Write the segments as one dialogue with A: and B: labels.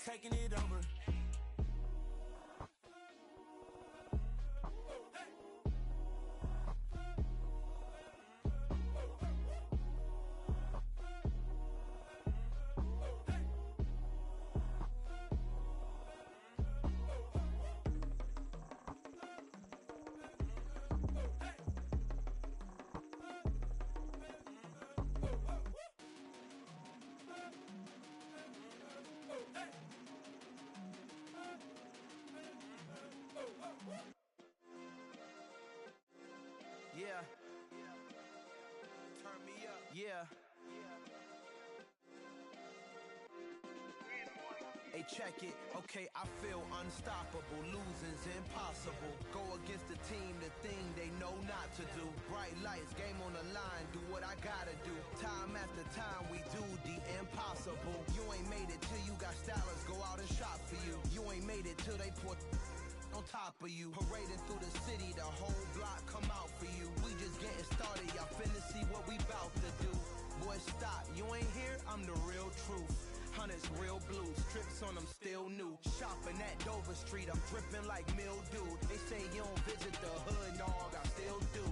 A: taking it over. Yeah. Turn me up. Yeah. Hey, check it. Okay, I feel unstoppable. Losing's impossible. Go against the team, the thing they know not to do. Bright lights, game on the line, do what I gotta do. Time after time, we do the impossible. You ain't made it till you got stylists go out and shop for you. You ain't made it till they put on top of you. Parading through the city, the whole block come out for you. We just getting started, y'all finna see what we bout to do. Boy, stop, you ain't here, I'm the real truth. Hunters, real blue, strips on them still new. Shopping at Dover Street, I'm dripping like mildew. They say you don't visit the hood, dog, I still do.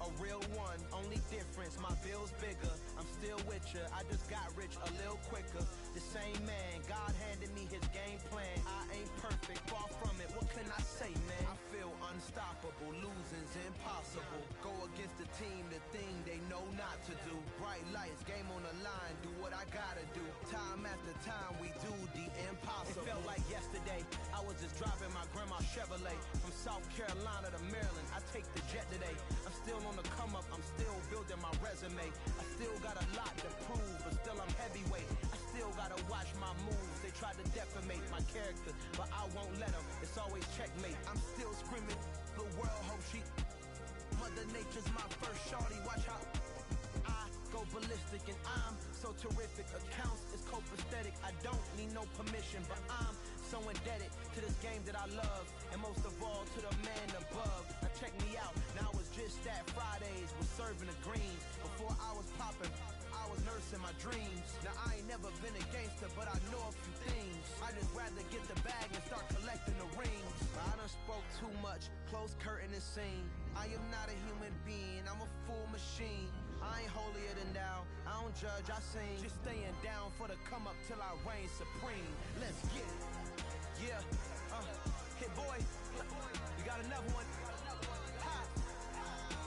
A: A real one, only difference, my bill's bigger. I'm still with ya, I just got rich a little quicker. The same man, God handed me his game plan. I ain't perfect, far from it, what can I say, man? I feel unstoppable, losing's impossible. Go against the team, the thing they know not to do. Bright lights, game on the line, do what I gotta do. Time after time, we do the impossible. It felt like yesterday, I was just driving my grandma's Chevrolet. From South Carolina to Maryland, I take the jet today. I'm still on the come up, I'm still building my resume. I still got a lot to prove, but still I'm heavyweight. I still gotta watch my moves. They tried to defamate my character, but I won't let them. It's always checkmate. I'm still screaming, the world hope she. Mother Nature's my first shorty, watch how I go ballistic, and I'm so terrific. Accounts is copacetic, I don't need no permission, but I'm so indebted to this game that I love, and most of all to the man above. Now check me out, now it's just that Fridays was serving the greens. Before I was popping, I was nursing my dreams. Now I ain't never been a gangster, but I know a few things. I just rather get the bag and start collecting the rings. I done spoke too much, close curtain and scene. I am not a human being, I'm a full machine. I ain't holier than thou, I don't judge, I sing. Just staying down for the come up till I reign supreme. Let's get it. Yeah, hit boy, you got another one. Ha.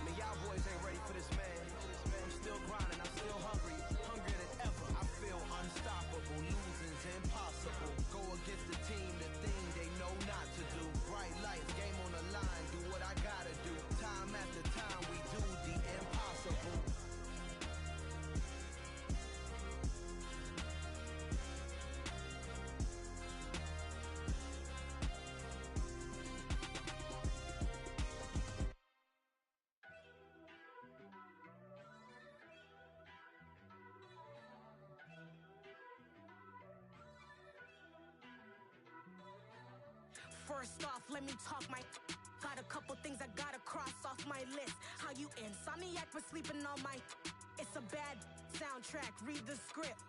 A: Man, y'all boys ain't ready for this, man. I'm still grinding, I'm still hungry, hungrier than ever. I feel unstoppable, losing's impossible. Go against the team, the thing they know not to do. Bright lights, game on the line, do what I gotta do. Time after time, we do the impossible.
B: First off, let me talk my. Got a couple things I gotta cross off my list. How you insomniac for sleeping on my. It's a bad soundtrack, read the script.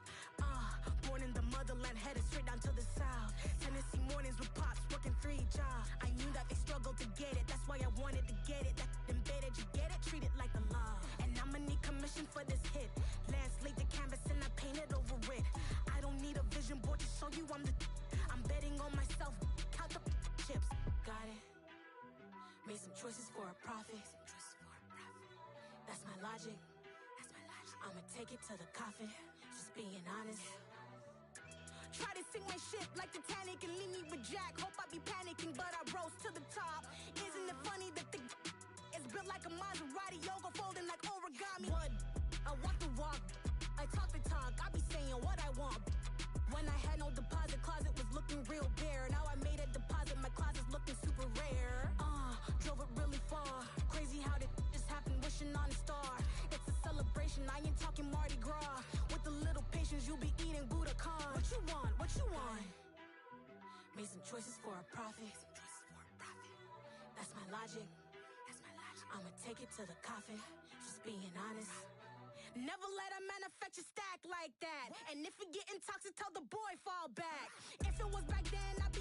B: Born in the motherland, headed straight down to the south. Tennessee mornings with pops, working 3 jobs. I knew that they struggled to get it, that's why I wanted to get it. That embedded, you get it, treat it like a law. And I'ma need commission for this hit. Lance laid the canvas and I painted over it. I don't need a vision board to show you I'm the. I'm betting on myself, count the chips. Got it. Made some choices for a profit. That's my logic. I'ma take it to the coffin. Just being honest. Try to sing my shit like Titanic and leave me with Jack. Hope I be panicking, but I rose to the top. Isn't it funny that the is built like a Maserati, yoga folding like origami? What? I walk the walk, I talk the talk. I be saying what I want. When I had no deposit, closet was looking real bare. Now I made a deposit, my closet's looking super rare. Drove it really far. Crazy how did this happen, wishing on a star. It's a celebration, I ain't talking Mardi Gras. With a little patience, you'll be eating Budokan. What you want? What you want? Made some choices for a profit. That's my logic. I'ma take it to the coffin. Just being honest. Never let a manufacture stack like that. And if you're getting toxic, tell the boy fall back. If it was back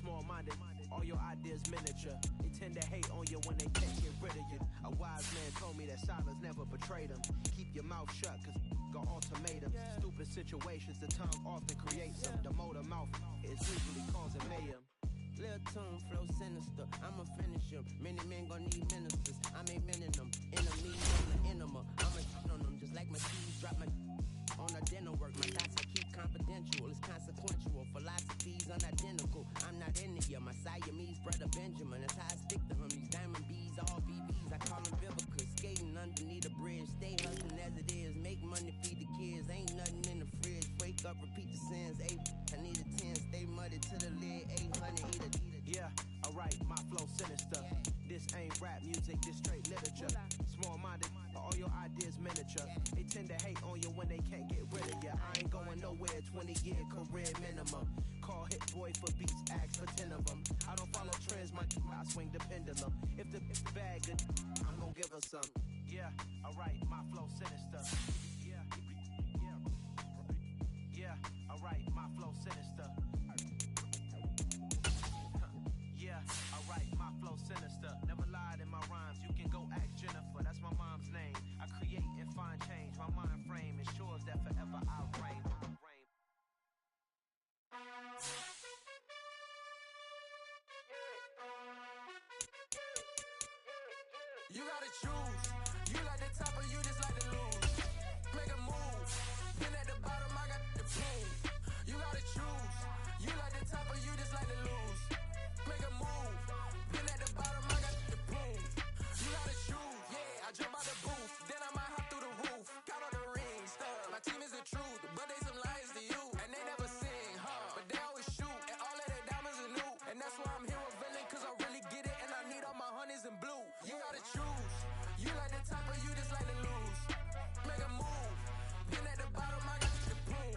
A: Small-minded, all your ideas miniature. They tend to hate on you when they can't get rid of you. A wise man told me that silence never betrayed him. Keep your mouth shut, cause got ultimatums. Stupid situations, the tongue often creates them. The motor mouth is usually causing mayhem.
C: Lil' tune, flow sinister, I'ma finish him. Many men gon' need ministers, I ain't mending them. Enemies on the enema, I'ma shit on them. Just like my keys, drop my on a dinner work. My thoughts I keep confidential, it's consequential. Philosophies unidentical, I'm not into you. My Siamese brother Benjamin, that's how I stick to him. These diamond bees, all BBs, I call them Vivica. Skating underneath a bridge, stay hustling as it is. Make money, feed the kids, ain't nothing in the fridge. Wake up, repeat the sins, I need a 10, stay muddy to the lid, 800, eat it.
A: Yeah, alright, my flow sinister. This ain't rap music, this straight literature. Small-minded, all your ideas miniature. They tend to hate on you when they can't get rid of you. I ain't going nowhere, 20-year career minimum. Call Hit Boy for beats, ask for 10 of them. I don't follow trends, I swing the pendulum. If the bag good, I'm gonna give her some. Yeah, alright, my flow sinister. Yeah, alright, my flow sinister. Yeah, alright, my flow sinister. Never lied in my rhymes, you can go ask Jennifer, that's my mom's name. I create and find change, my mind frame ensures that forever I'll reign.
D: You gotta choose, you like the top or you just like to lose. Make a move, been at the bottom, I got the proof. You gotta choose, you like the top or you just like to lose. Make a move, been at the bottom, I got the proof. You gotta choose, yeah, I jump out the booth, then I might hop through the roof. Count all the rings, my team is the truth, but they some liars to you. And they never sing, but they always shoot, and all of their diamonds are new. And that's why I'm here with villain, cause I really get it, and I need all my honeys in blue. You gotta choose, you like the top or you just like to lose. Make a move, been at the bottom, I got the proof.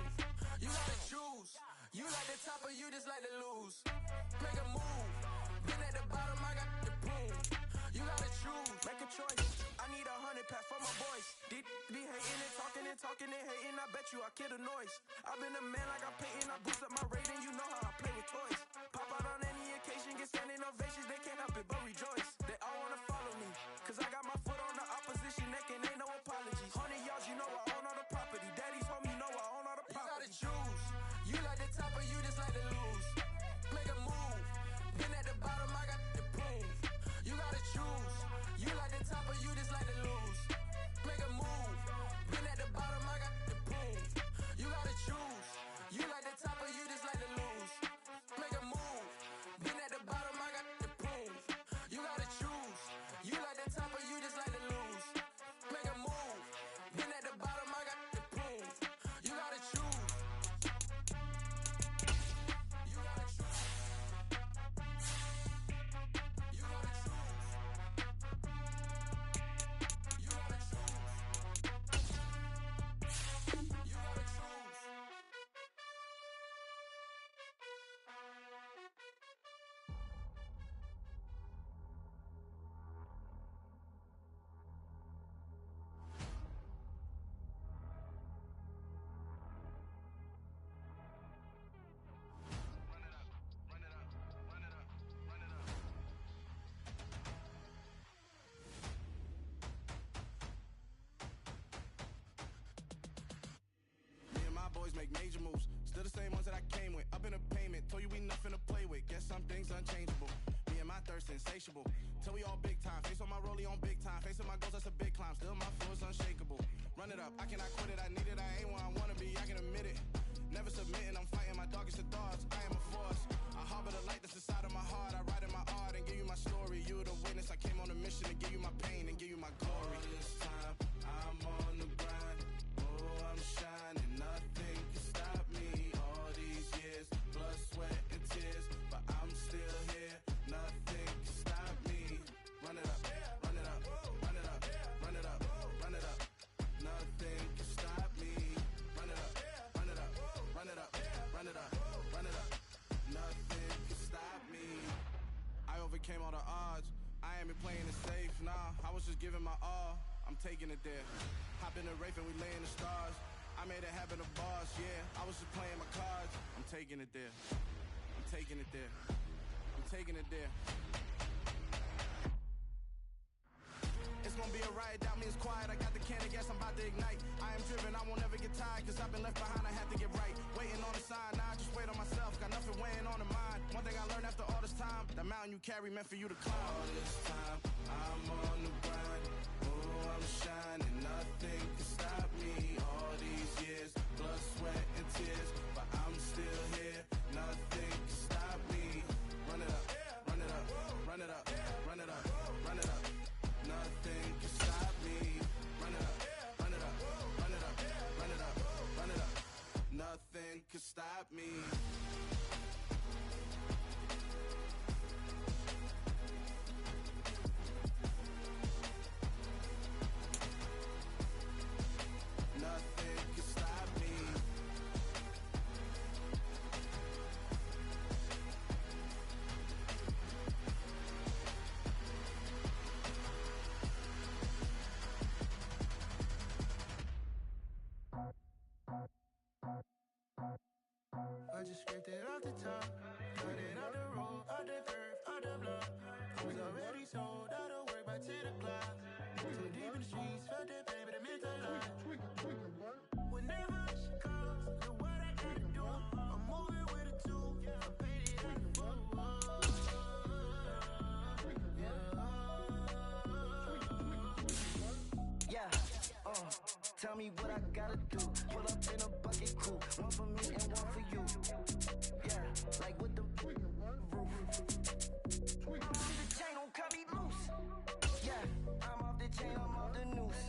D: You gotta choose, you like the top or you just like to lose. Make a move, been at the bottom, I got the proof. You gotta choose,
A: Make a choice, I need 100 pack for my boys. Deep be hating and talking and hating, I bet you I kill the noise. I've been a man like I'm painting, I boost up my rating, you know how I play with toys. Pop out on any occasion, get standing ovations, they can't help it but rejoice. They all wanna follow me, cause I got my foot on the opposition neck and ain't no apologies. 100 yards, you know I own all the property. Daddy's home, you know I own all the
D: you
A: property.
D: gotta choose, you like the top or you just like to lose. Make a move, been at the bottom, I got the proof. You gotta choose, you like the top or you just like to lose. Make a move, been at the bottom, I got the proof. You gotta choose, you like the top or you just like to lose. Make a move, been at the bottom, I got the proof. You gotta choose, you like the top or you just like to lose. Make a move, been at the bottom, I got the proof. You gotta choose. You gotta choose. You gotta choose. You gotta choose. You gotta choose.
E: Me and my boys make major moves. Still the same ones that I came with. Up in a payment. Told you we nothing to play with. Guess some things unchangeable. Me and my thirst insatiable. Till we all big time. Face on my rollie on big time. Facing my goals, that's a big climb. Still my flow is unshakable. Run it up. I cannot quit it. I need it. I ain't where I wanna be. I can admit it. Never submitting. I'm fighting my darkest of thoughts. I am a force. I harbor the light that's inside of my heart. I write in my art and give you my story. You the witness. I came on a mission to give you my pain and give you my glory. All this time, I'm on the grind. Oh, I'm shining. Nothing can stop me. All these years, blood, sweat, and tears. But I'm still here. Nothing can stop me. Run it up, run it up, run it up, run it up, run it up. Nothing can stop me. Run it up, run it up, run it up, run it up, run it up. Nothing can stop me. I overcame all the odds. I ain't been playing it safe, nah. I was just giving my all. I'm taking it there. Hop in the Wraith and we lay in the stars. I made it happen, the boss, yeah. I was just playing my cards. I'm taking it there. I'm taking it there. taking it there. It's gonna be a riot, doubt me it's quiet. I got the can of gas, I'm about to ignite. I am driven, I won't ever get tired, cause I've been left behind, I have to get right. Waiting on the sign, now I just wait on myself. Got nothing weighing on the mind. One thing I learned after all this time, the mountain you carry meant for you to climb. All this time, I'm on the grind. Oh, I'm shining, nothing can stop me. All these years, blood, sweat, and tears, but I'm still here. Nothing can stop me. Run it up, run it up, run it up, run it up, run it up. Nothing can stop me. Run it up, run it up, run it up, run it up, run it up. Nothing can stop me. Nothing can stop me.
D: I just scraped it off the top, cut it out the road, out the curve, out the block. I was already sold out of work by 10 o'clock. Too deep in the streets, felt that pain, but it meant a lot. Whenever she calls, look what I gotta do. I'm moving with a two, I'm painted like a fool.
C: Yeah, tell me what I gotta do. Pull up in a bucket crew, one for me and one for you. Yeah, like with the roof. The chain don't cut me loose. Yeah, I'm off the chain, I'm off the noose.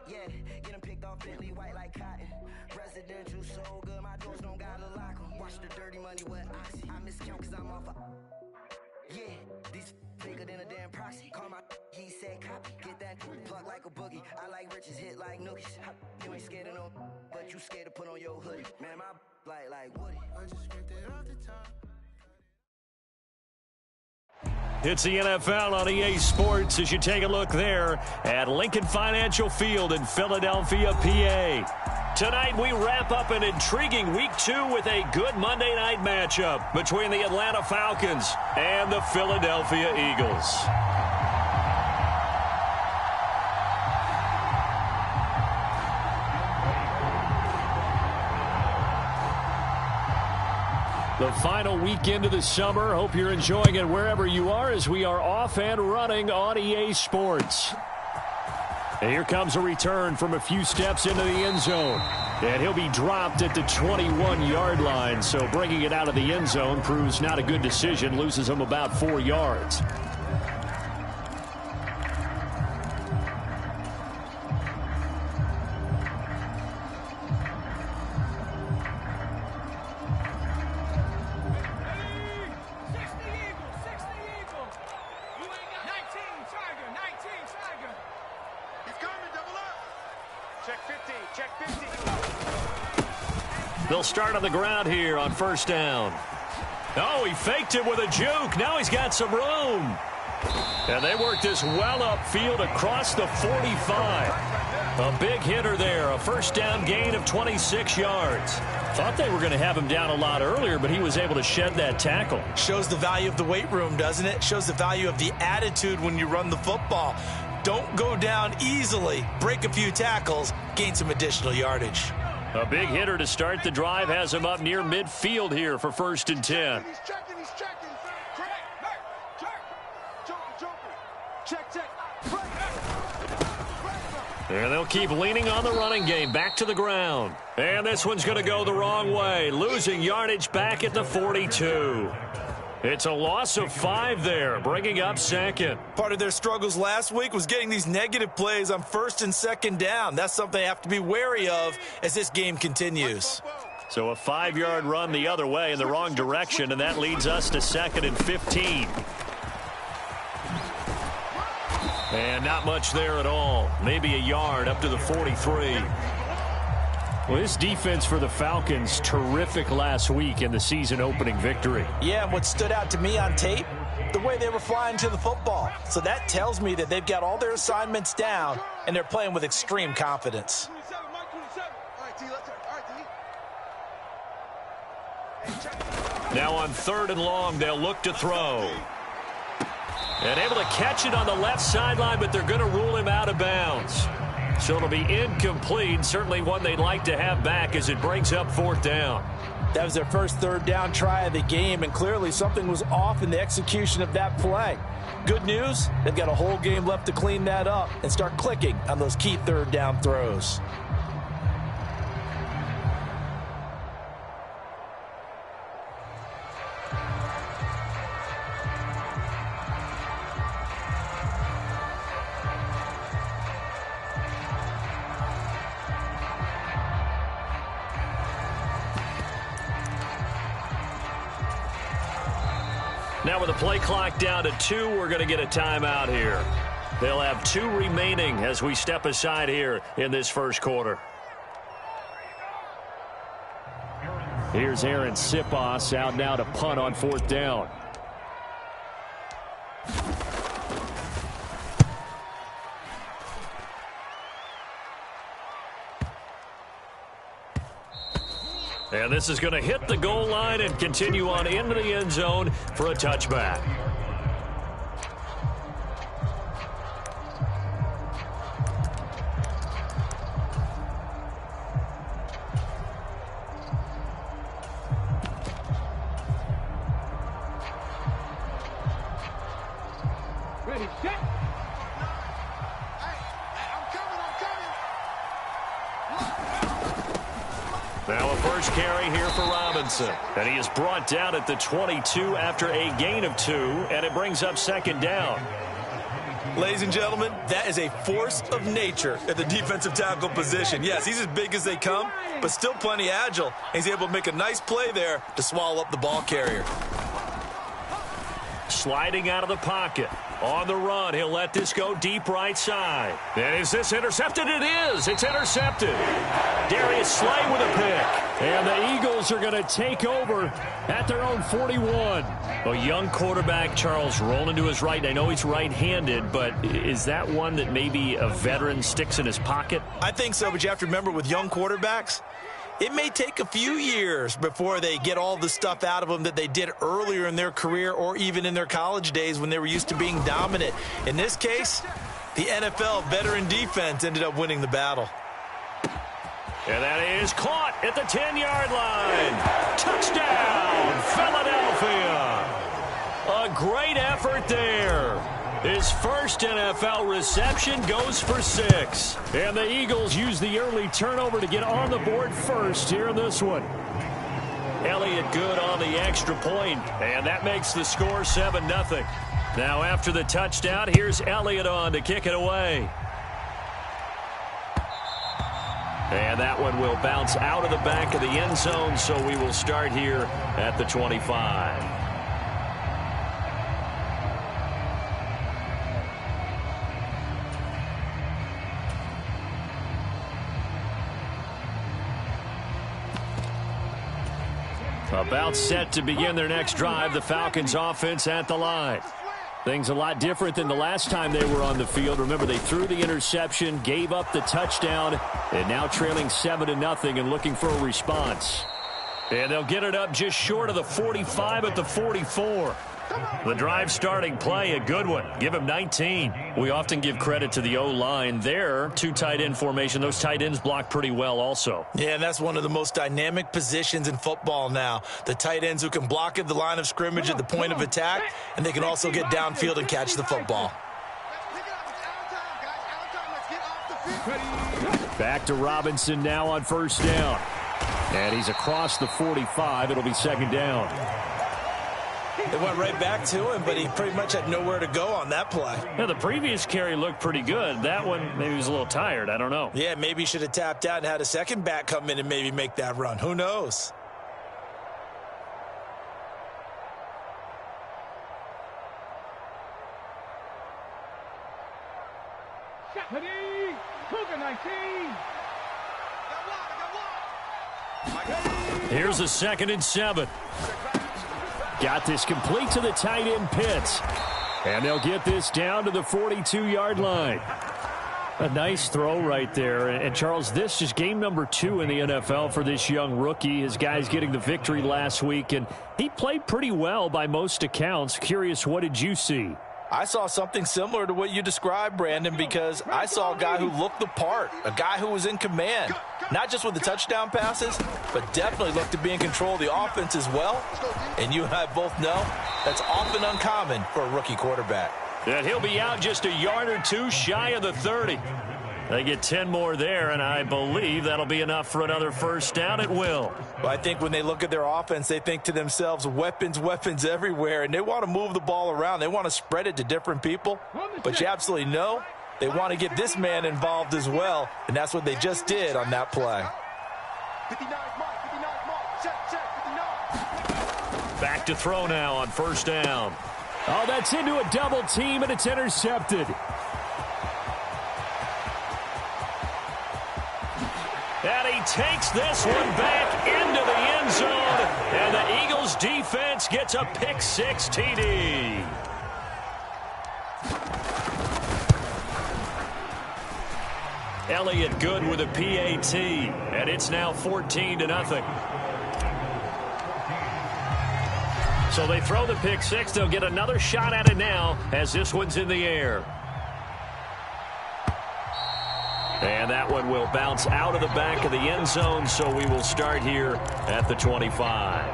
C: Yeah, getting picked off Bentley white like cotton. Residential so good, my doors don't gotta lock 'em. Watch the dirty money with oxy. I miscount cause I'm off a. Yeah, these bigger than a damn proxy. Call my he said copy. Get that plug like a boogie. I like riches, hit like nookies. You ain't scared of no, but you scared to put on your hoodie. Man, my like Woody.
D: I just scraped it off the top.
F: It's the NFL on EA Sports as you take a look there at Lincoln Financial Field in Philadelphia, PA. Tonight we wrap up an intriguing Week 2 with a good Monday night matchup between the Atlanta Falcons and the Philadelphia Eagles. The final weekend of the summer. Hope you're enjoying it wherever you are as we are off and running on EA Sports. And here comes a return from a few steps into the end zone. And he'll be dropped at the 21-yard line. So bringing it out of the end zone proves not a good decision. Loses him about 4 yards. They'll start on the ground here on first down. Oh, he faked it with a juke. Now he's got some room. And they work this well upfield across the 45. A big hitter there. A first down gain of 26 yards. Thought they were going to have him down a lot earlier, but he was able to shed that tackle.
G: Shows the value of the weight room, doesn't it? Shows the value of the attitude when you run the football. Don't go down easily. Break a few tackles. Gain some additional yardage.
F: A big hitter to start the drive has him up near midfield here for first and 10.
D: He's checking.
F: And they'll keep leaning on the running game. Back to the ground. And this one's going to go the wrong way. Losing yardage back at the 42. It's a loss of 5 there, bringing up second.
G: Part of their struggles last week was getting these negative plays on first and second down. That's something they have to be wary of as this game continues.
F: So a 5-yard run the other way in the wrong direction, and that leads us to second and 15. And not much there at all. Maybe a yard up to the 43. Well, this defense for the Falcons, terrific last week in the season-opening victory.
G: Yeah, and what stood out to me on tape, the way they were flying to the football. So that tells me that they've got all their assignments down, and they're playing with extreme confidence.
F: Now on 3rd and long, they'll look to throw. And able to catch it on the left sideline, but they're going to rule him out of bounds. So it'll be incomplete. Certainly one they'd like to have back as it brings up 4th down.
G: That was their first 3rd down try of the game, and clearly something was off in the execution of that play. Good news, they've got a whole game left to clean that up and start clicking on those key 3rd down throws.
F: Now with the play clock down to 2, we're going to get a timeout here. They'll have 2 remaining as we step aside here in this first quarter. Here's Aaron Siposs out now to punt on 4th down. And this is going to hit the goal line and continue on into the end zone for a touchback.
H: Ready, set.
F: Now a first carry here for Robinson. And he is brought down at the 22 after a gain of 2, and it brings up 2nd down.
G: Ladies and gentlemen, that is a force of nature at the defensive tackle position. Yes, he's as big as they come, but still plenty agile. He's able to make a nice play there to swallow up the ball carrier.
F: Sliding out of the pocket. On the run, he'll let this go deep right side. And is this intercepted? It is. It's intercepted. Darius Slay with a pick. And the Eagles are going to take over at their own 41. A young quarterback, Charles, rolling to his right. I know he's right-handed, but is that one that maybe a veteran sticks in his pocket?
G: I think so, but you have to remember with young quarterbacks, it may take a few years before they get all the stuff out of them that they did earlier in their career or even in their college days when they were used to being dominant. In this case, the NFL veteran defense ended up winning the battle.
F: And that is caught at the 10-yard line. Touchdown, Philadelphia. A great effort there. His first NFL reception goes for 6. And the Eagles use the early turnover to get on the board first here in this one. Elliott good on the extra point, and that makes the score 7-0. Now after the touchdown, here's Elliott on to kick it away. And that one will bounce out of the back of the end zone, so we will start here at the 25. About set to begin their next drive, the Falcons offense at the line. Things a lot different than the last time they were on the field. Remember, they threw the interception, gave up the touchdown, and now trailing 7-0 and looking for a response. And they'll get it up just short of the 45 at the 44. The drive starting play, a good one. Give him 19. We often give credit to the O-line there. 2 tight end formation. Those tight ends block pretty well also.
G: Yeah, and that's one of the most dynamic positions in football now. The tight ends who can block at the line of scrimmage at the point of attack, and they can also get downfield and catch the football.
F: Back to Robinson now on first down. And he's across the 45. It'll be 2nd down.
G: It went right back to him, but he pretty much had nowhere to go on that play.
F: Yeah, the previous carry looked pretty good. That one, maybe he was a little tired. I don't know.
G: Yeah, maybe he should have tapped out and had a second back come in and maybe make that run. Who knows?
F: Here's a 2nd and 7. Got this complete to the tight end Pitts. And they'll get this down to the 42-yard line. A nice throw right there. And Charles, this is game number 2 in the NFL for this young rookie. His guys getting the victory last week, and he played pretty well by most accounts. Curious, what did you see?
G: I saw something similar to what you described, Brandon, because I saw a guy who looked the part, a guy who was in command, not just with the touchdown passes, but definitely looked to be in control of the offense as well. And you and I both know that's often uncommon for a rookie quarterback.
F: And he'll be out just a yard or two shy of the 30. They get 10 more there, and I believe that'll be enough for another first down at will.
G: Well, I think when they look at their offense, they think to themselves, weapons, weapons everywhere, and they want to move the ball around. They want to spread it to different people, but you absolutely know they want to get this man involved as well, and that's what they just did on that play.
F: Back to throw now on first down. Oh, that's into a double team, and it's intercepted. And he takes this one back into the end zone, and the Eagles defense gets a pick-6 TD. Elliott good with a PAT, and it's now 14-0. So they throw the pick-6. They'll get another shot at it now as this one's in the air. And that one will bounce out of the back of the end zone, so we will start here at the 25.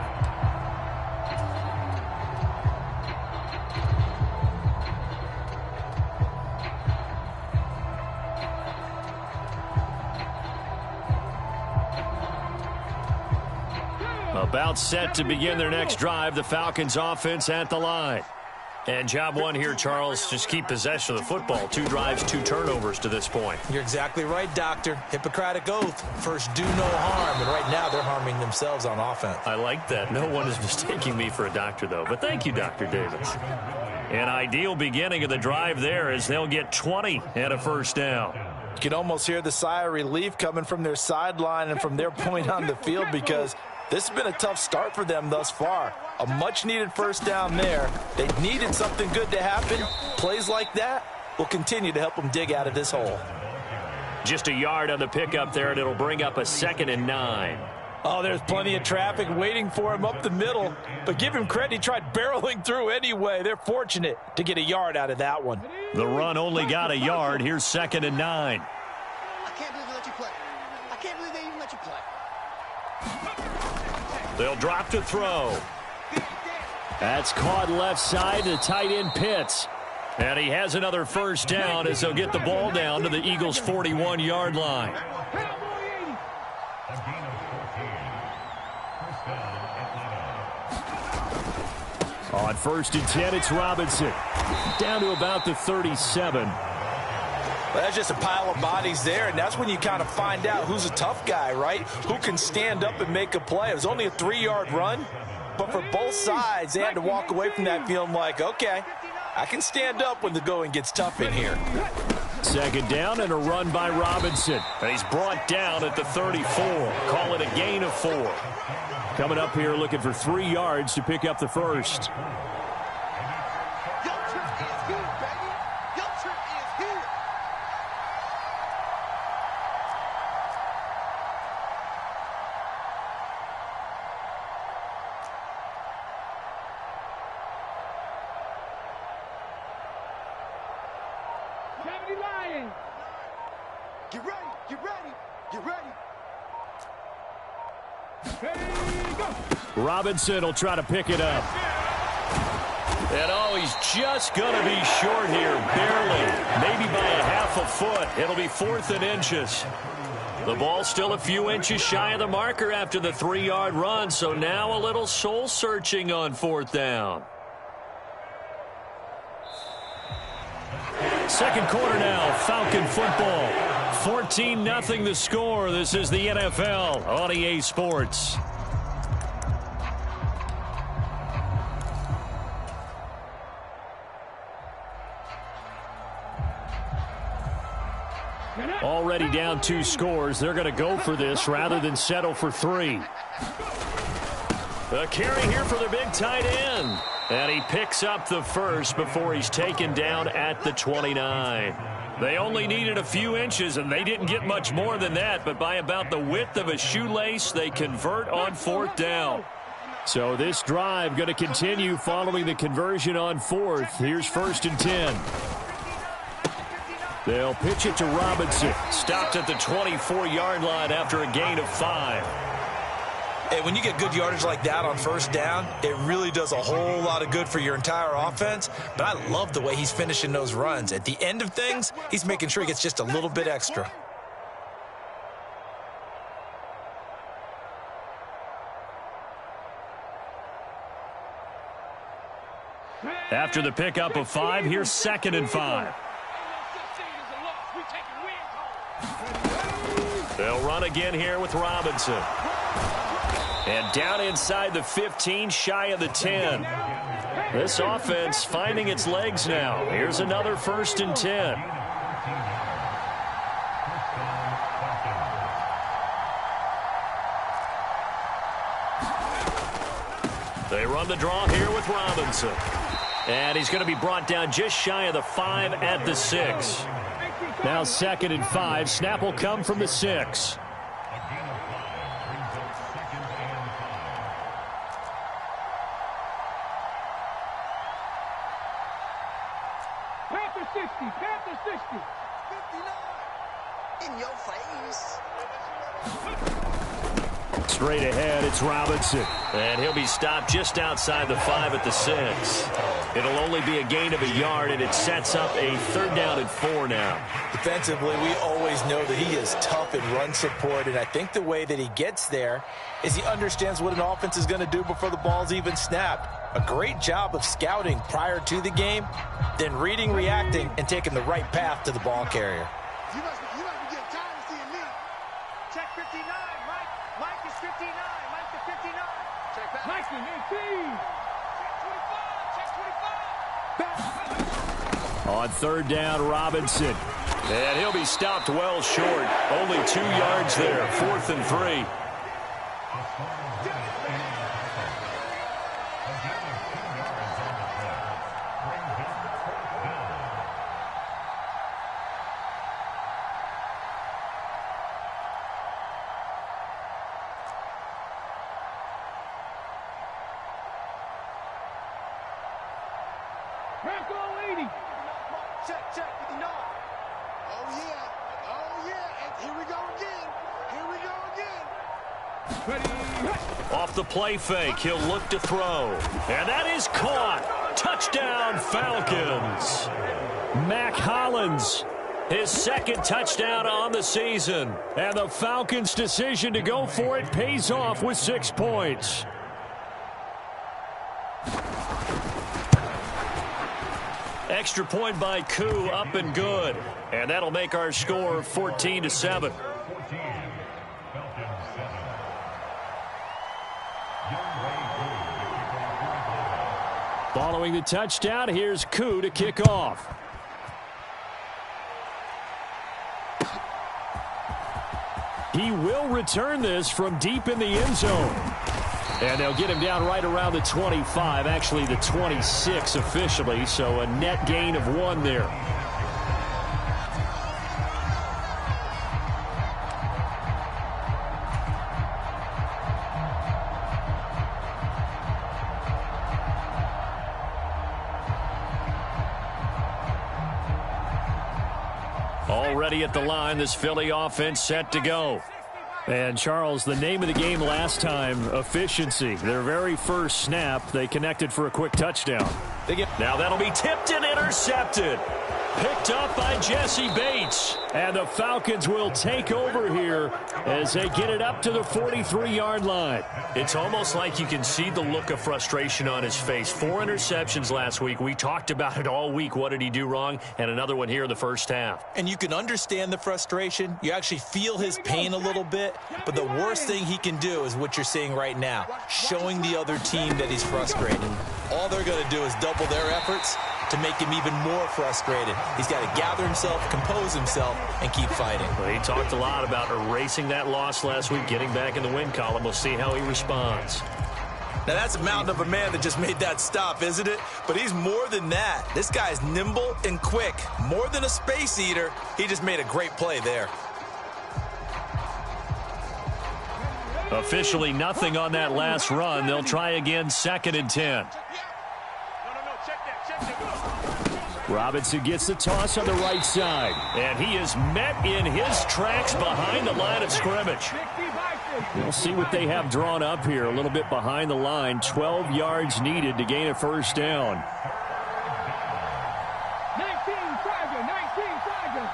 F: About set to begin their next drive, the Falcons offense at the line. And job one here, Charles, just keep possession of the football. 2 drives, 2 turnovers to this point.
G: You're exactly right, Doctor. Hippocratic oath. First, do no harm. And right now, they're harming themselves on offense.
F: I like that. No one is mistaking me for a doctor, though. But thank you, Dr. Davis. An ideal beginning of the drive there as they'll get 20 and a first down.
G: You can almost hear the sigh of relief coming from their sideline and from their point on the field because this has been a tough start for them thus far. A much-needed first down there. They needed something good to happen. Plays like that will continue to help them dig out of this hole.
F: Just a yard on the pickup there, and it'll bring up a 2nd and 9.
G: Oh, there's plenty of traffic waiting for him up the middle. But give him credit, he tried barreling through anyway. They're fortunate to get a yard out of that one.
F: The run only got a yard. Here's 2nd and 9.
I: I can't believe they let you play. I can't believe they even let you play.
F: They'll drop to throw. That's caught left side to tight end Pitts. And he has another first down as they'll get the ball down to the Eagles' 41-yard line. On 1st and 10, it's Robinson. Down to about the 37.
G: Well, that's just a pile of bodies there, and that's when you kind of find out who's a tough guy, right? Who can stand up and make a play. It was only a 3-yard run, but for both sides, they had to walk away from that feeling like, okay, I can stand up when the going gets tough in here.
F: 2nd down and a run by Robinson. And he's brought down at the 34. Call it a gain of 4. Coming up here looking for 3 yards to pick up the first.
I: Get ready, get ready, get ready.
F: Robinson will try to pick it up. And oh, he's just going to be short here, barely. Maybe by a half a foot. It'll be 4th and inches. The ball still a few inches shy of the marker after the 3-yard run, so now a little soul-searching on 4th down. Second quarter now, Falcon football. 14-0 the score. This is the NFL on EA Sports. Already down 2 scores. They're going to go for this rather than settle for 3. A carry here for the big tight end. And he picks up the first before he's taken down at the 29. They only needed a few inches, and they didn't get much more than that, but by about the width of a shoelace, they convert on 4th down. So this drive going to continue following the conversion on 4th. Here's 1st and 10. They'll pitch it to Robinson. Stopped at the 24-yard line after a gain of 5.
G: Hey, when you get good yardage like that on 1st down, it really does a whole lot of good for your entire offense. But I love the way he's finishing those runs. At the end of things, he's making sure he gets just a little bit extra.
F: After the pickup of 5, here's 2nd and 5. They'll run again here with Robinson. And down inside the 15, shy of the 10. This offense finding its legs now. Here's another 1st and 10. They run the draw here with Robinson. And he's going to be brought down just shy of the 5 at the 6. Now 2nd and 5. Snap will come from the 6.
H: Panther 60, Panther 60.
I: 59. In your face.
F: Straight ahead, it's Robinson. And he'll be stopped just outside the 5 at the 6. It'll only be a gain of a yard, and it sets up a 3rd down and 4 now.
G: Defensively, we always know that he is tough in run support, and I think the way that he gets there is he understands what an offense is going to do before the ball's even snapped. A great job of scouting prior to the game, then reading, reacting, and taking the right path to the ball carrier.
I: You must be getting tired of seeing me. Check 59, Mike. Mike is 59. Mike is 59. Check back.
H: Mike is 18.
F: On 3rd down, Robinson. And he'll be stopped well short. Only 2 yards there. 4th and 3.
I: Check, 59. Oh, yeah. And here we go again.
F: Off the play fake, he'll look to throw. And that is caught. Touchdown, Falcons. Mac Hollins, his 2nd touchdown on the season. And the Falcons' decision to go for it pays off with 6 points. Extra point by Koo, up and good. And that'll make our score 14-7. Following the touchdown, here's Koo to kick off. He will return this from deep in the end zone. And they'll get him down right around the 25, actually the 26 officially, so a net gain of 1 there. Already at the line, this Philly offense set to go. And, Charles, the name of the game last time, efficiency. Their very first snap, they connected for a quick touchdown. Now that'll be tipped and intercepted. Picked up by Jesse Bates. And the Falcons will take over here as they get it up to the 43-yard line. It's almost like you can see the look of frustration on his face. 4 interceptions last week. We talked about it all week. What did he do wrong? And another one here in the first half.
G: And you can understand the frustration. You actually feel his pain a little bit. But the worst thing he can do is what you're seeing right now, showing the other team that he's frustrated. All they're going to do is double their efforts to make him even more frustrated. He's got to gather himself, compose himself, and keep fighting.
F: Well, he talked a lot about erasing that loss last week, getting back in the win column. We'll see how he responds.
G: Now, that's a mountain of a man that just made that stop, isn't it? But he's more than that. This guy's nimble and quick. More than a space eater, he just made a great play there.
F: Officially nothing on that last run. They'll try again, 2nd and 10. Robinson gets the toss on the right side, and he is met in his tracks behind the line of scrimmage. We'll see what they have drawn up here. A little bit behind the line. 12 yards needed to gain a first down.
H: 19 Tiger.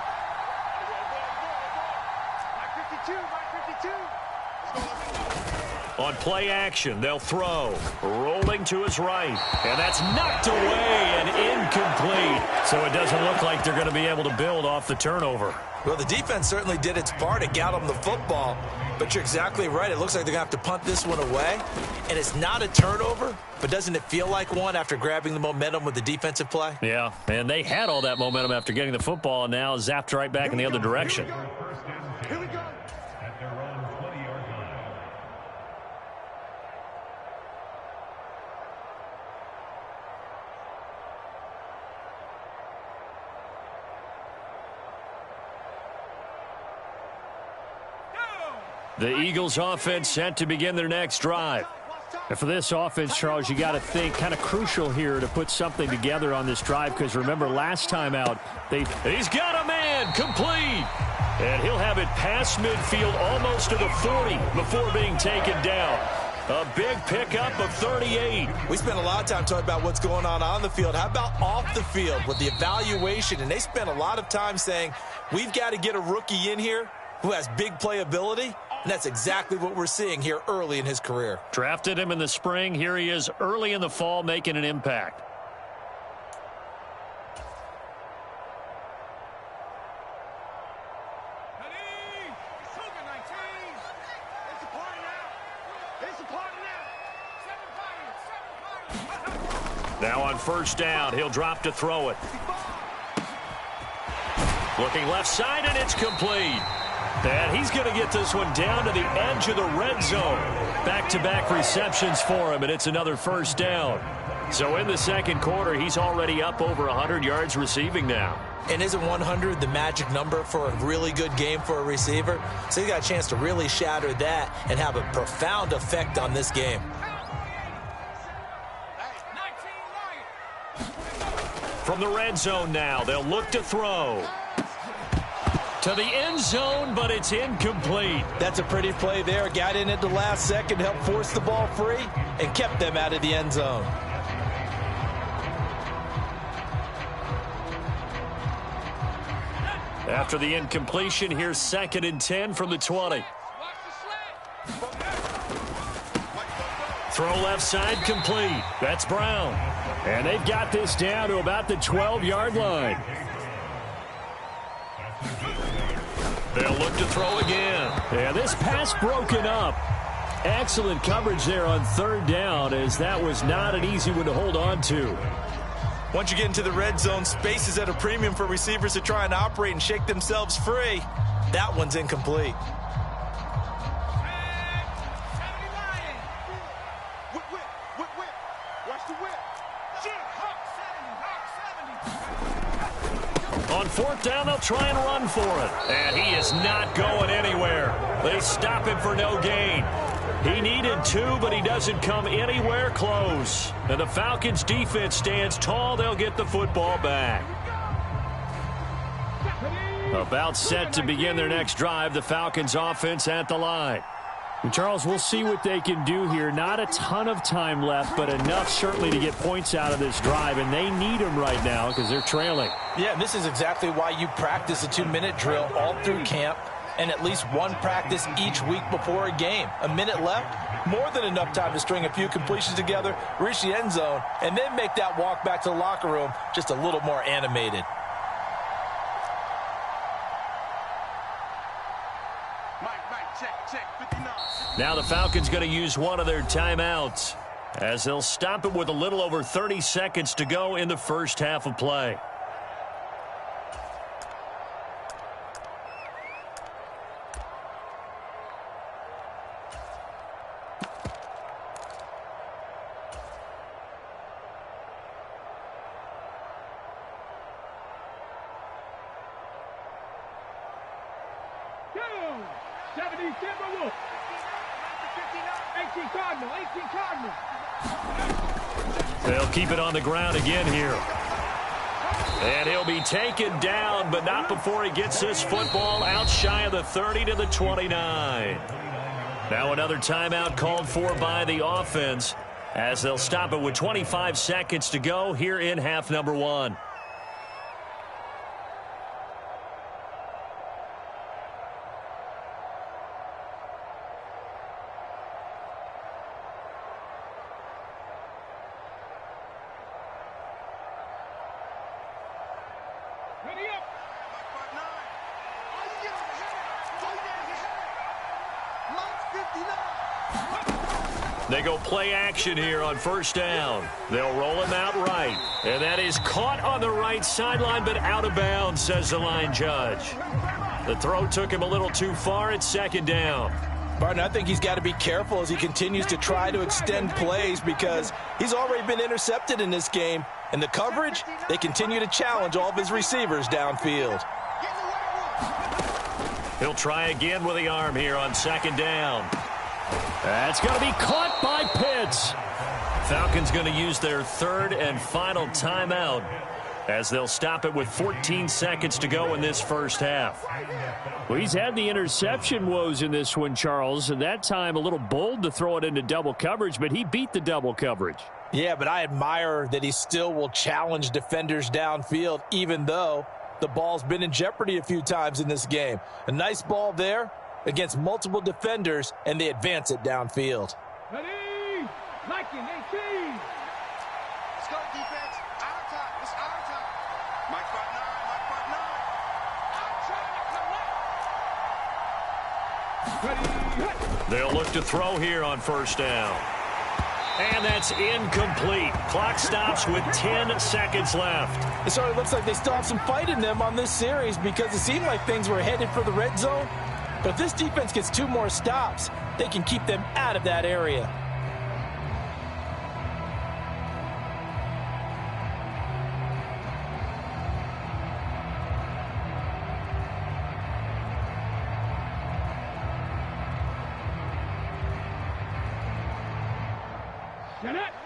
F: On play action, they'll throw. Rolling to his right. And that's knocked away and incomplete. So it doesn't look like they're going to be able to build off the turnover.
G: Well, the defense certainly did its part. It got them the football. But you're exactly right. It looks like they're going to have to punt this one away. And it's not a turnover, but doesn't it feel like one after grabbing the momentum with the defensive play?
F: Yeah, and they had all that momentum after getting the football, and now zapped right back in the other direction.
I: Here we go.
F: The Eagles offense set to begin their next drive. And for this offense, Charles, you got to think kind of crucial here to put something together on this drive, because remember last time out, he's got a man complete. And he'll have it past midfield almost to the 40 before being taken down. A big pickup of 38.
G: We spent a lot of time talking about what's going on the field. How about off the field with the evaluation? And they spent a lot of time saying, we've got to get a rookie in here who has big playability. And that's exactly what we're seeing here early in his career.
F: Drafted him in the spring. Here he is early in the fall making an impact. Now on first down, he'll drop to throw it. Looking left side, and it's complete. And he's going to get this one down to the edge of the red zone. Back-to-back receptions for him, and it's another first down. So in the second quarter, he's already up over 100 yards receiving now.
G: And isn't 100 the magic number for a really good game for a receiver? So he got a chance to really shatter that and have a profound effect on this game.
F: From the red zone now, they'll look to throw. To the end zone, but it's incomplete.
G: That's a pretty play there. Got in at the last second, helped force the ball free, and kept them out of the end zone.
F: After the incompletion, here's 2nd and 10 from the 20. Throw left side complete. That's Brown. And they've got this down to about the 12-yard line. They'll look to throw again. And this pass broken up. Excellent coverage there on third down, as that was not an easy one to hold on to.
G: Once you get into the red zone, space is at a premium for receivers to try and operate and shake themselves free. That one's incomplete.
F: On fourth down, they'll try and run for it. And he is not going anywhere. They stop him for no gain. He needed 2, but he doesn't come anywhere close. And the Falcons' defense stands tall. They'll get the football back. About set to begin their next drive, the Falcons' offense at the line. And Charles, we'll see what they can do here. Not a ton of time left, but enough certainly to get points out of this drive, and they need them right now because they're trailing.
G: Yeah, and this is exactly why you practice a 2-minute drill all through camp and at least one practice each week before a game. A minute left, more than enough time to string a few completions together, reach the end zone, and then make that walk back to the locker room just a little more animated.
F: Now the Falcons going to use one of their timeouts, as they'll stop it with a little over 30 seconds to go in the first half of play.
H: 70 Timberwolves. 18 Cardinal. 18 Cardinal.
F: They'll keep it on the ground again here. And he'll be taken down, but not before he gets this football out shy of the 30 to the 29. Now another timeout called for by the offense as they'll stop it with 25 seconds to go here in half number 1. They go play action here on first down. They'll roll him out right. And that is caught on the right sideline, but out of bounds, says the line judge. The throw took him a little too far at second down.
G: Barton, I think he's got to be careful as he continues to try to extend plays because he's already been intercepted in this game. And the coverage, they continue to challenge all of his receivers downfield.
F: He'll try again with the arm here on second down. That's going to be caught by Pitts. Falcons going to use their third and final timeout as they'll stop it with 14 seconds to go in this first half.
J: Well, he's had the interception woes in this one, Charles, and that time a little bold to throw it into double coverage, but he beat the double coverage.
G: Yeah, but I admire that he still will challenge defenders downfield, even though the ball's been in jeopardy a few times in this game. A nice ball there against multiple defenders, and they advance it downfield.
H: Ready? Liking 18.
I: Let's go, defense. Our time. It's our time. Mike front 9.
H: Ready?
F: They'll look to throw here on first down. And that's incomplete. Clock stops with 10 seconds left.
G: It sort of looks like they still have some fight in them on this series because it seemed like things were headed for the red zone. But if this defense gets 2 more stops, they can keep them out of that area.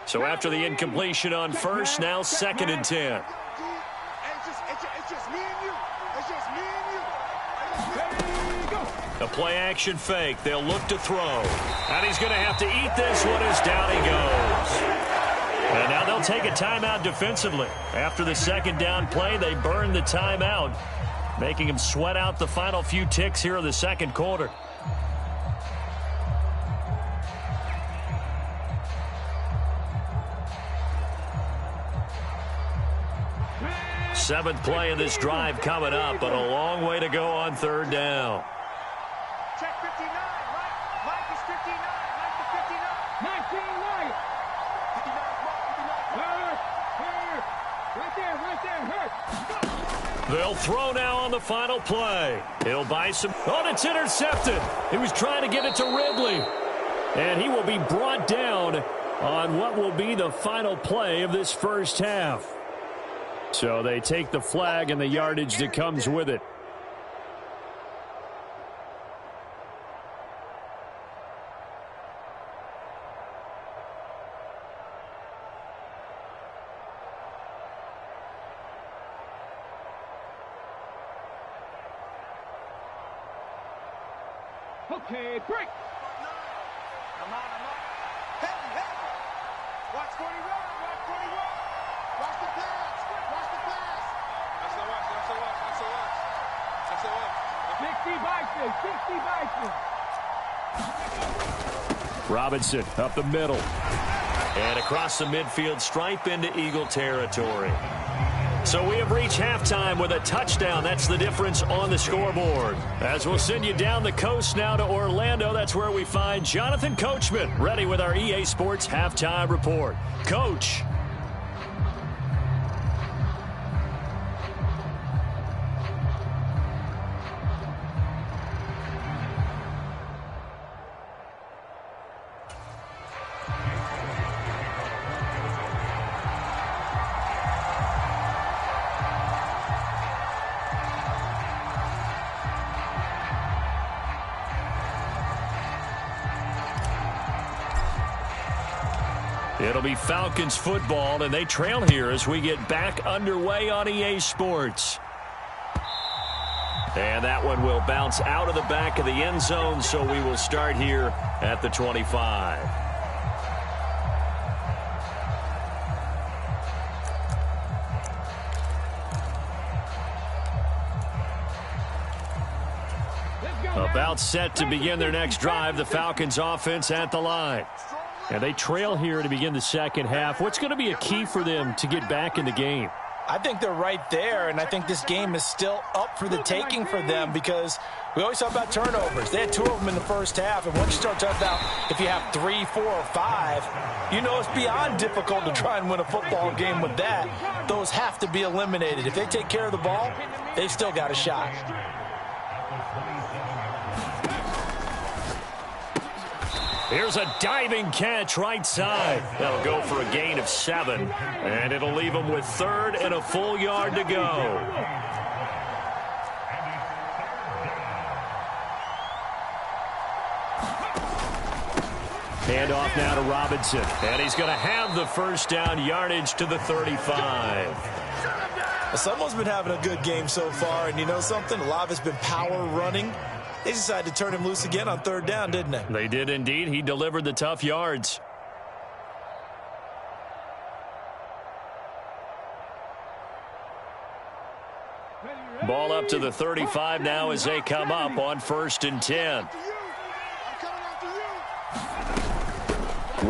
F: So after the incompletion on first, now second and 10.
I: It's just me and you. It's just me and you.
F: A play-action fake. They'll look to throw. And he's going to have to eat this one as down he goes. And now they'll take a timeout defensively. After the second down play, they burn the timeout, making him sweat out the final few ticks here in the second quarter. Seventh play of this drive coming up, but a long way to go on third down.
I: Check 59. Mike is 59. Mike to 59.
H: 19 Mike. 59. Right there.
F: They'll throw now on the final play. He'll buy some. Oh, it's intercepted. He was trying to get it to Ridley. And he will be brought down on what will be the final play of this first half. So they take the flag and the yardage that comes with it.
H: Okay, break.
I: I'm on. Hey. Watch 41. Watch 41. Watch the pass. Watch the pass. That's the watch.
H: 60 Bison.
F: Robinson up the middle. And across the midfield stripe into Eagle territory. So we have reached halftime with a touchdown. That's the difference on the scoreboard. As we'll send you down the coast now to Orlando, that's where we find Jonathan Coachman ready with our EA Sports Halftime Report. Coach. It'll be Falcons football, and they trail here as we get back underway on EA Sports. And that one will bounce out of the back of the end zone, so we will start here at the 25. About set to begin their next drive, the Falcons offense at the line. And they trail here to begin the second half. What's going to be a key for them to get back in the game?
G: I think they're right there, and I think this game is still up for the taking for them because we always talk about turnovers. They had 2 of them in the first half, and once you start talking about if you have 3, 4, or 5, you know it's beyond difficult to try and win a football game with that. Those have to be eliminated. If they take care of the ball, they've still got a shot.
F: Here's a diving catch right side. That'll go for a gain of 7. And it'll leave them with 3rd and a full yard to go. Hand off now to Robinson. And he's going to have the first down yardage to the 35.
G: Someone's been having a good game so far, and you know something? A lot of it's been power running. They decided to turn him loose again on 3rd down, didn't they?
F: They did indeed. He delivered the tough yards. Ball up to the 35 now as they come up on 1st and 10.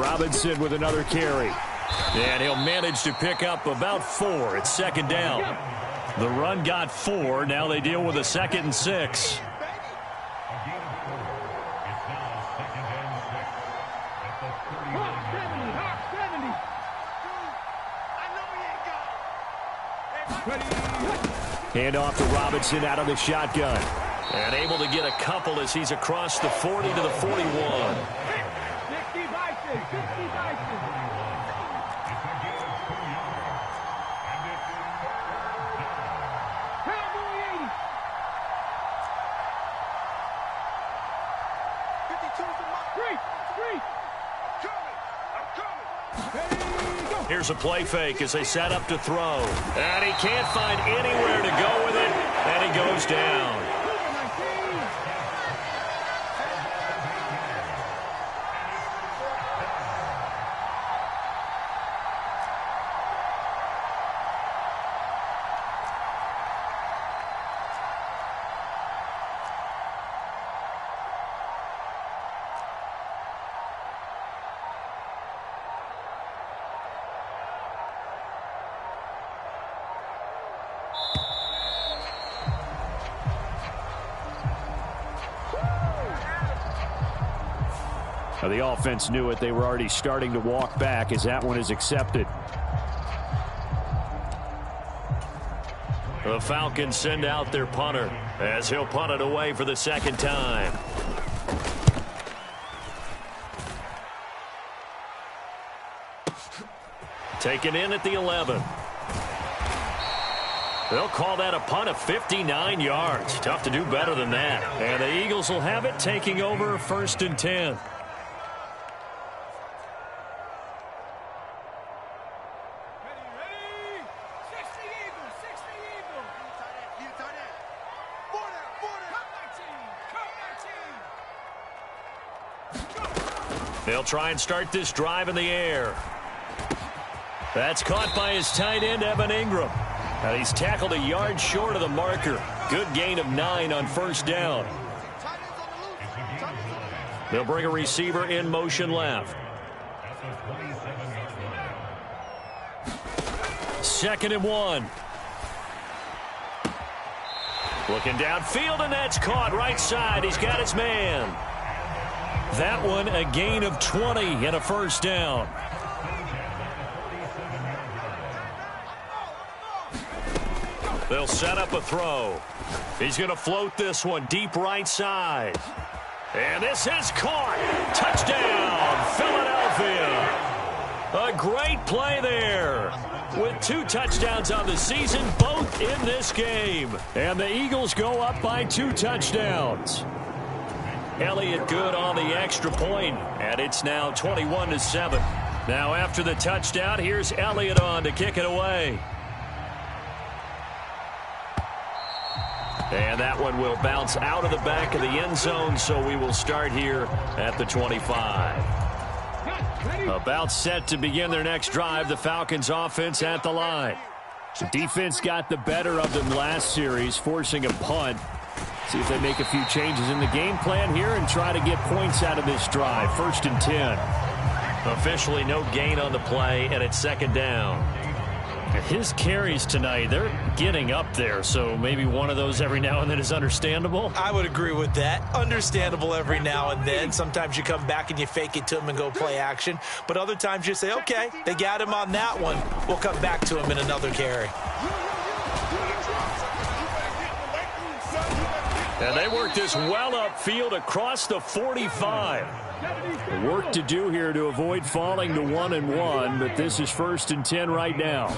F: Robinson with another carry. And he'll manage to pick up about 4. It's 2nd down. The run got 4. Now they deal with a 2nd and 6. Hand off to Robinson out of the shotgun. And able to get a couple as he's across the 40 to the 41.
H: 60 Bison, 60 Bison. Cowboy 80.
I: 52's the mark.
H: 3.
I: Coming. I'm coming.
F: Here's a play fake as they set up to throw. And he can't find anywhere to go with it. And he goes down. The offense knew it. They were already starting to walk back as that one is accepted. The Falcons send out their punter as he'll punt it away for the 2nd time. Taken in at the 11. They'll call that a punt of 59 yards. Tough to do better than that. And the Eagles will have it, taking over 1st and 10. They'll try and start this drive in the air. That's caught by his tight end, Evan Ingram. And he's tackled a yard short of the marker. Good gain of 9 on 1st down. They'll bring a receiver in motion left. 2nd and 1. Looking downfield, and that's caught right side. He's got his man. That one a gain of 20 and a 1st down. They'll set up a throw. He's going to float this one deep right side. And this is caught. Touchdown, Philadelphia. A great play there. With 2 touchdowns on the season, both in this game. And the Eagles go up by 2 touchdowns. Elliott good on the extra point, and it's now 21-7. Now after the touchdown, here's Elliott on to kick it away. And that one will bounce out of the back of the end zone, so we will start here at the 25. About set to begin their next drive, the Falcons offense at the line. The defense got the better of them last series, forcing a punt. See if they make a few changes in the game plan here and try to get points out of this drive. 1st and 10. Officially no gain on the play, and it's 2nd down. His carries tonight, they're getting up there, so maybe one of those every now and then is understandable.
G: I would agree with that. Understandable every now and then. Sometimes you come back and you fake it to him and go play action. But other times you say, okay, they got him on that one. We'll come back to him in another carry.
F: And they work this well upfield across the 45. Work to do here to avoid falling to 1-1, but this is 1st and 10 right now.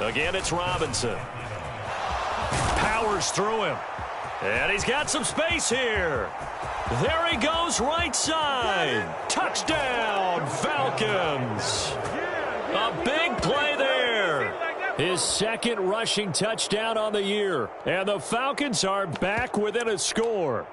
F: Again, it's Robinson. Powers through him. And he's got some space here. There he goes, right side. Touchdown, Falcons. A big play there. His 2nd rushing touchdown on the year. And the Falcons are back within a score.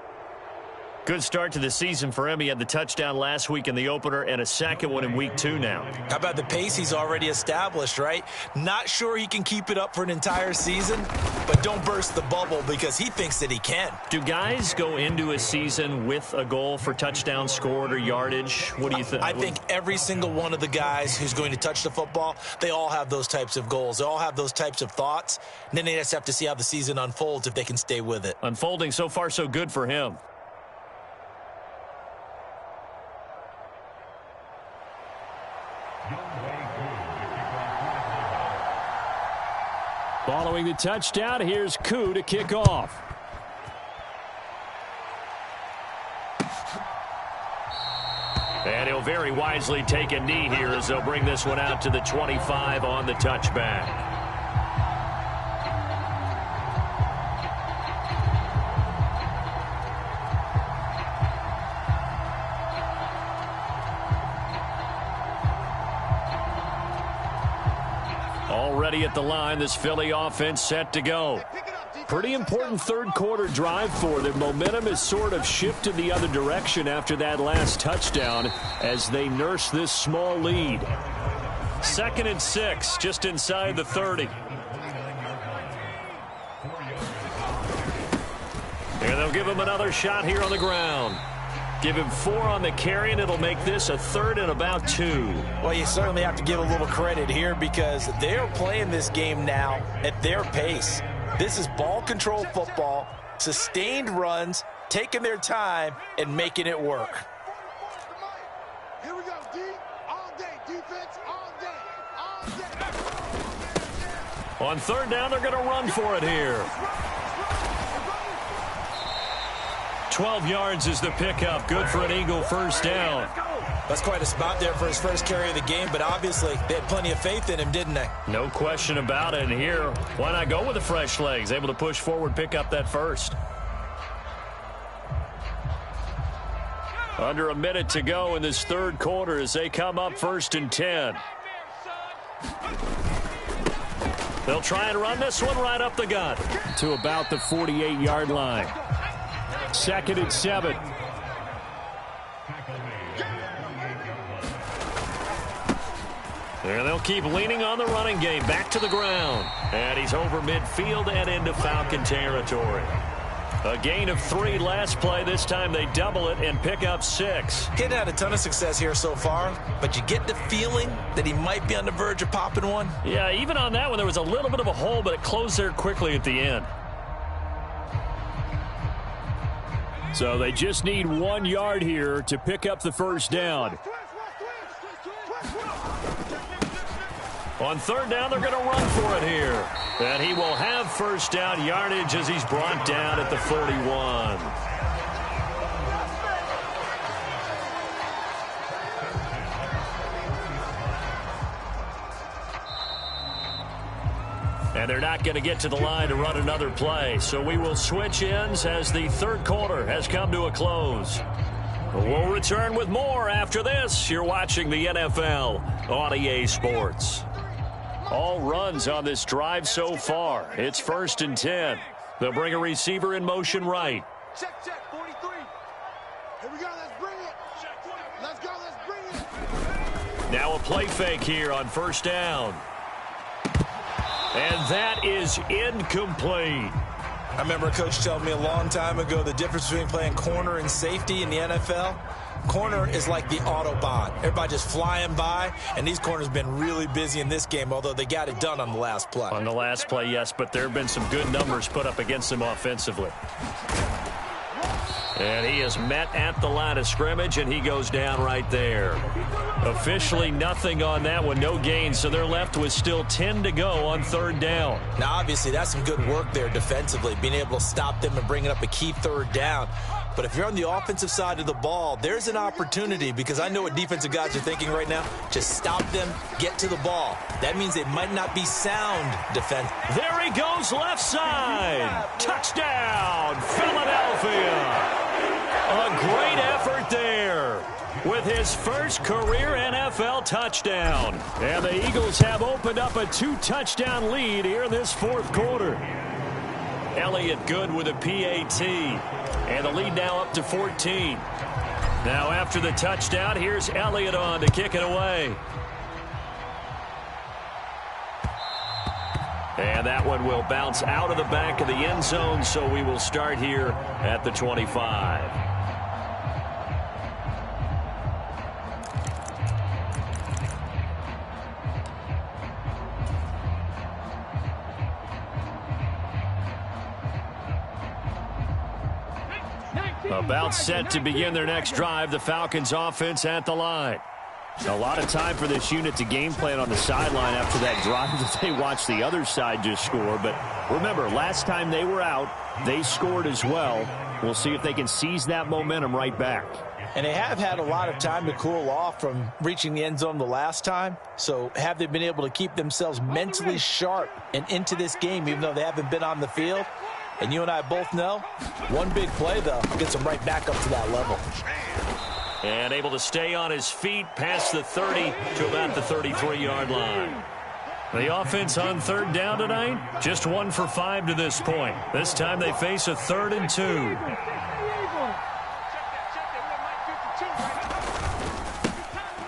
F: Good start to the season for him. He had the touchdown last week in the opener and a 2nd one in week 2 now.
G: How about the pace he's already established, right? Not sure he can keep it up for an entire season, but don't burst the bubble because he thinks that he can.
F: Do guys go into a season with a goal for touchdown scored or yardage? What do you think?
G: I think every single one of the guys who's going to touch the football, they all have those types of goals. They all have those types of thoughts. And then they just have to see how the season unfolds if they can stay with it.
F: Unfolding so far so good for him. Following the touchdown, here's Koo to kick off. And he'll very wisely take a knee here as they'll bring this one out to the 25 on the touchback. Already at the line, this Philly offense set to go. Pretty important 3rd quarter drive for them. Momentum has sort of shifted the other direction after that last touchdown as they nurse this small lead. 2nd and 6, just inside the 30. And they'll give him another shot here on the ground. Give him 4 on the carry, and it'll make this a 3rd and about 2.
G: Well, you certainly have to give a little credit here because they're playing this game now at their pace. This is ball control football, sustained runs, taking their time, and making it work.
I: Here we go, D. All day. Defense, all day. All day.
F: On 3rd down, they're going to run for it here. 12 yards is the pickup. Good for an Eagle 1st down.
G: That's quite a spot there for his first carry of the game, but obviously they had plenty of faith in him, didn't they?
F: No question about it. And here, why not go with the fresh legs? Able to push forward, pick up that 1st. Under a minute to go in this 3rd quarter as they come up 1st and 10. They'll try and run this one right up the gut to about the 48-yard line. 2nd and 7. And they'll keep leaning on the running game. Back to the ground. And he's over midfield and into Falcon territory. A gain of 3 last play. This time they double it and pick up 6.
G: He hadn't had a ton of success here so far, but you get the feeling that he might be on the verge of popping one.
F: Yeah, even on that one, there was a little bit of a hole, but it closed there quickly at the end. So they just need 1 yard here to pick up the 1st down. On 3rd down, they're going to run for it here. And he will have 1st down yardage as he's brought down at the 41. And they're not going to get to the line to run another play. So we will switch ends as the 3rd quarter has come to a close. We'll return with more after this. You're watching the NFL on EA Sports. All runs on this drive so far. It's 1st and 10. They'll bring a receiver in motion right.
I: Check, 43. Here we go, let's bring it. Let's go, let's bring it.
F: Now a play fake here on 1st down. And that is incomplete.
G: I remember a coach telling me a long time ago the difference between playing corner and safety in the NFL. Corner is like the Autobahn. Everybody just flying by, and these corners have been really busy in this game, although they got it done on the last play.
F: On the last play, yes, but there have been some good numbers put up against them offensively. And he is met at the line of scrimmage, and he goes down right there. Officially nothing on that one, no gain, so they're left with still 10 to go on 3rd down.
G: Now, obviously, that's some good work there defensively, being able to stop them and bringing up a key 3rd down. But if you're on the offensive side of the ball, there's an opportunity, because I know what defensive guys are thinking right now. Just stop them, get to the ball. That means they might not be sound defense.
F: There he goes, left side. Touchdown, Philadelphia. A great effort there with his first career NFL touchdown. And the Eagles have opened up a 2-touchdown lead here in this 4th quarter. Elliott good with a PAT. And the lead now up to 14. Now after the touchdown, here's Elliott on to kick it away. And that one will bounce out of the back of the end zone, so we will start here at the 25. About set to begin their next drive, the Falcons offense at the line. A lot of time for this unit to game plan on the sideline after that drive that they watched the other side just score. But remember, last time they were out, they scored as well. We'll see if they can seize that momentum right back.
G: And they have had a lot of time to cool off from reaching the end zone the last time. So have they been able to keep themselves mentally sharp and into this game, even though they haven't been on the field? And you and I both know, one big play, though, gets them right back up to that level.
F: And able to stay on his feet past the 30 to about the 33-yard line. The offense on 3rd down tonight, just 1 for 5 to this point. This time they face a 3rd and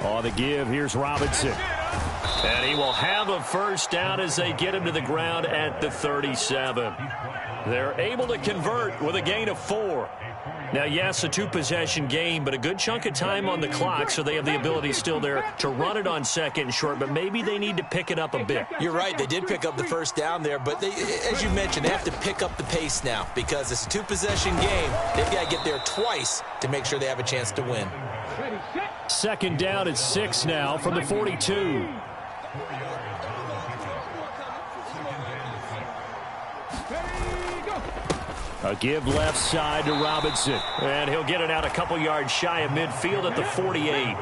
F: 2. On the give, here's Robinson. And he will have a 1st down as they get him to the ground at the 37. They're able to convert with a gain of 4. Now, yes, a 2-possession game, but a good chunk of time on the clock, so they have the ability still there to run it on 2nd and short, but maybe they need to pick it up a bit.
G: You're right. They did pick up the 1st down there, but they, as you mentioned, they have to pick up the pace now because it's a 2-possession game. They've got to get there twice to make sure they have a chance to win.
F: 2nd down at 6 now from the 42. A give left side to Robinson. And he'll get it out a couple yards shy of midfield at the 48.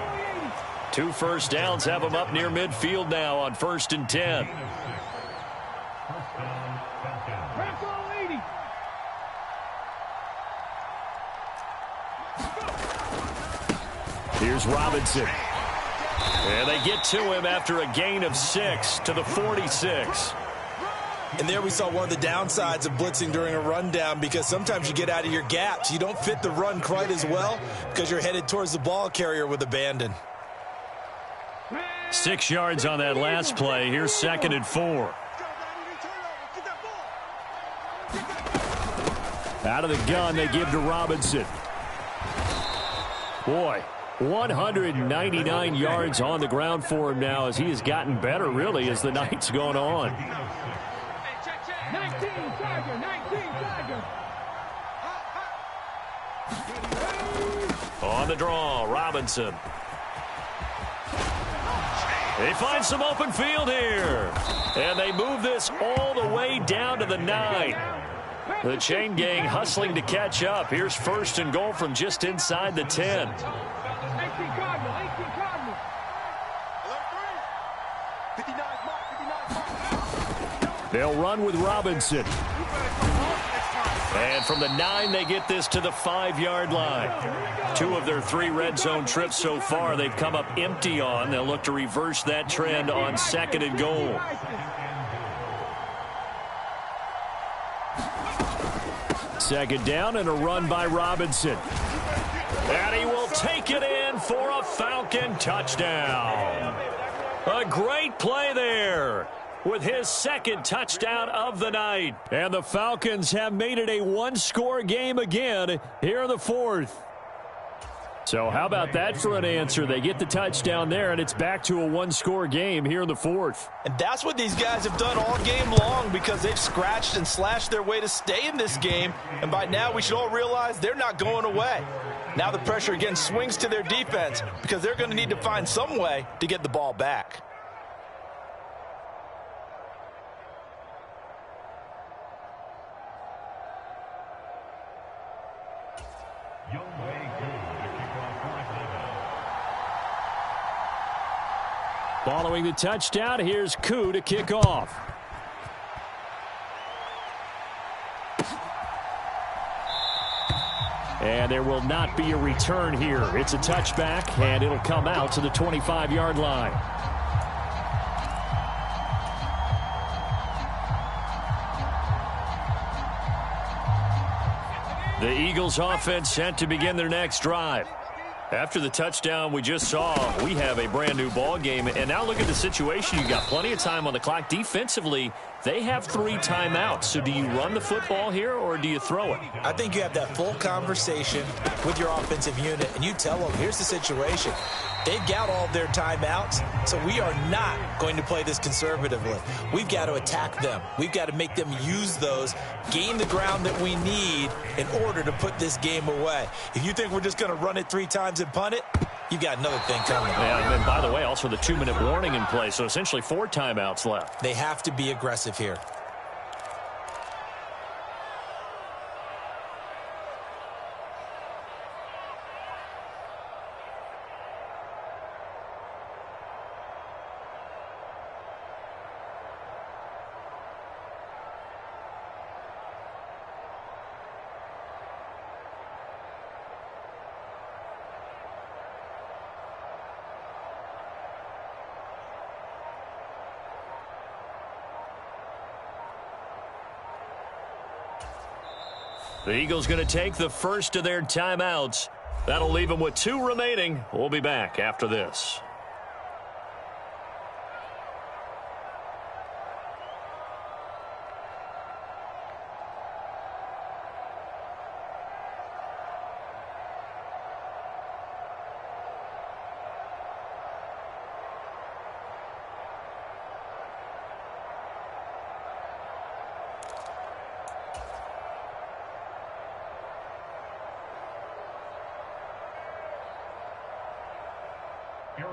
F: 2 first downs have him up near midfield now on 1st and 10. Here's Robinson. And they get to him after a gain of 6 to the 46.
G: And there we saw one of the downsides of blitzing during a rundown, because sometimes you get out of your gaps. You don't fit the run quite as well because you're headed towards the ball carrier with abandon.
F: 6 yards on that last play. Here's 2nd and 4. Out of the gun, they give to Robinson. Boy, 199 yards on the ground for him now as he has gotten better, really, as the night's gone on.
H: 19 Tiger.
F: On the draw, Robinson. They find some open field here. And they move this all the way down to the 9. The chain gang hustling to catch up. Here's 1st and goal from just inside the 10.
H: 18 Cardinal.
F: They'll run with Robinson. And from the 9, they get this to the 5-yard line. 2 of their 3 red zone trips so far, they've come up empty on. They'll look to reverse that trend on 2nd and goal. Second down and a run by Robinson. And he will take it in for a Falcon touchdown. A great play there with his 2nd touchdown of the night. And the Falcons have made it a 1-score game again here in the 4th. So how about that for an answer? They get the touchdown there, and it's back to a 1-score game here in the 4th.
G: And that's what these guys have done all game long because they've scratched and slashed their way to stay in this game. And by now, we should all realize they're not going away. Now the pressure again swings to their defense because they're going to need to find some way to get the ball back.
F: Following the touchdown, here's Koo to kick off. And there will not be a return here. It's a touchback, and it'll come out to the 25-yard line. The Eagles offense set to begin their next drive. After the touchdown we just saw, we have a brand new ball game. And now look at the situation. You got plenty of time on the clock. Defensively, they have 3 timeouts. So do you run the football here or do you throw it?
G: I think you have that full conversation with your offensive unit, and you tell them, here's the situation. They've got all their timeouts, so we are not going to play this conservatively. We've got to attack them. We've got to make them use those, gain the ground that we need in order to put this game away. If you think we're just going to run it 3 times and punt it, you've got another thing coming.
F: Yeah, and by the way, also the 2-minute warning in play, so essentially 4 timeouts left.
G: They have to be aggressive here.
F: The Eagles going to take the first of their timeouts. That'll leave them with 2 remaining. We'll be back after this.